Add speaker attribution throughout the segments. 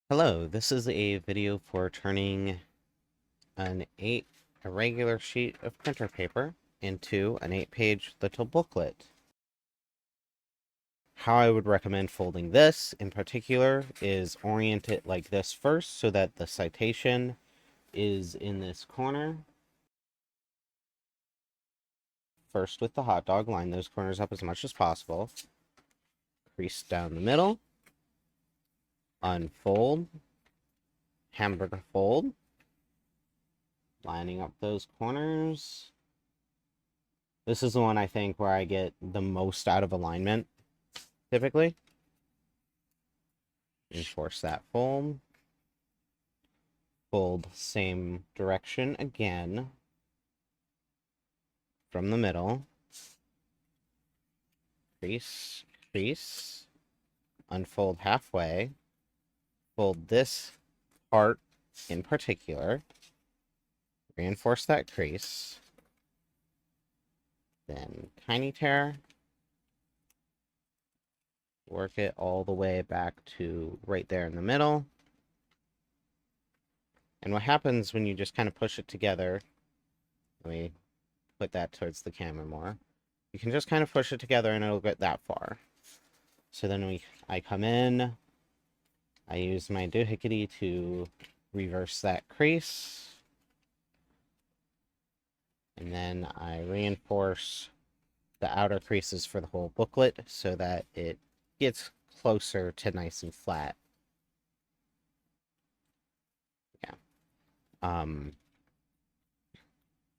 Speaker 1: Hello, this is a video for turning a regular sheet of printer paper into an 8-page little booklet. How I would recommend folding this in particular is orient it like this first so that the citation is in this corner. First with the hot dog, line those corners up as much as possible. Crease down the middle. Unfold. Hamburger fold. Lining up those corners. This is the one I think where I get the most out of alignment, typically. Enforce that fold. Fold same direction again from the middle. Crease, crease. Unfold halfway. Fold this part in particular. Reinforce that crease. Then tiny tear. Work it all the way back to right there in the middle. And what happens when you just kind of push it together, let me put that towards the camera more. You can just kind of push it together and it'll get that far. So then I come in, I use my doohickey to reverse that crease. And then I reinforce the outer creases for the whole booklet so that it gets closer to nice and flat. Yeah.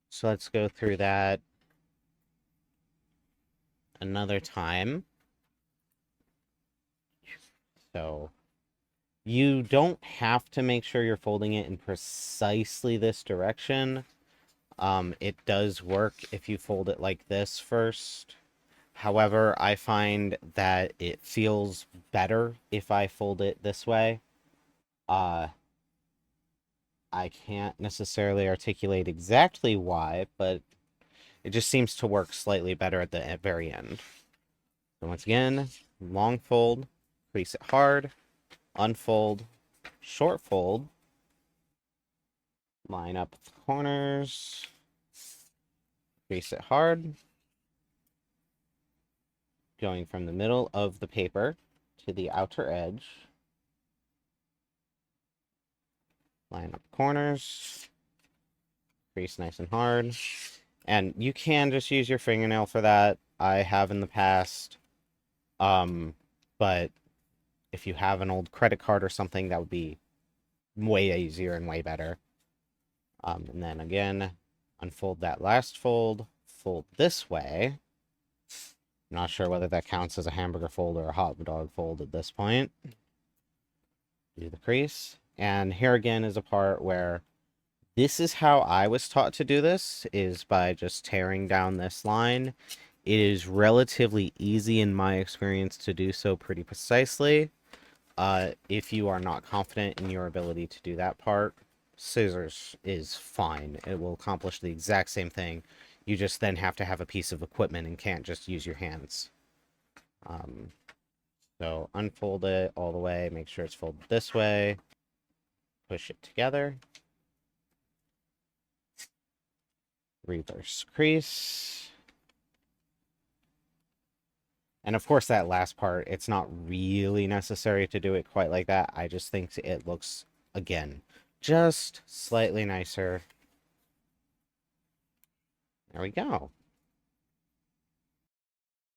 Speaker 1: So let's go through that another time. So you don't have to make sure you're folding it in precisely this direction. It does work if you fold it like this first. However, I find that it feels better if I fold it this way. I can't necessarily articulate exactly why, but it just seems to work slightly better at the very end. So once again, long fold, crease it hard, unfold, short fold, line up the corners, crease it hard, going from the middle of the paper to the outer edge. Line up corners, crease nice and hard. And you can just use your fingernail for that. I have in the past. But if you have an old credit card or something, that would be way easier and way better. And then again, unfold that last fold, fold this way. I'm not sure whether that counts as a hamburger fold or a hot dog fold at this point. Do the crease. And here again is a part where this is how I was taught to do this, is by just tearing down this line. It is relatively easy in my experience to do so pretty precisely. If you are not confident in your ability to do that part, scissors is fine. It will accomplish the exact same thing. You just then have to have a piece of equipment and can't just use your hands. So unfold it all the way, make sure it's folded this way, push it together, reverse crease. And of course that last part, it's not really necessary to do it quite like that. I just think it looks, again, just slightly nicer. There we go.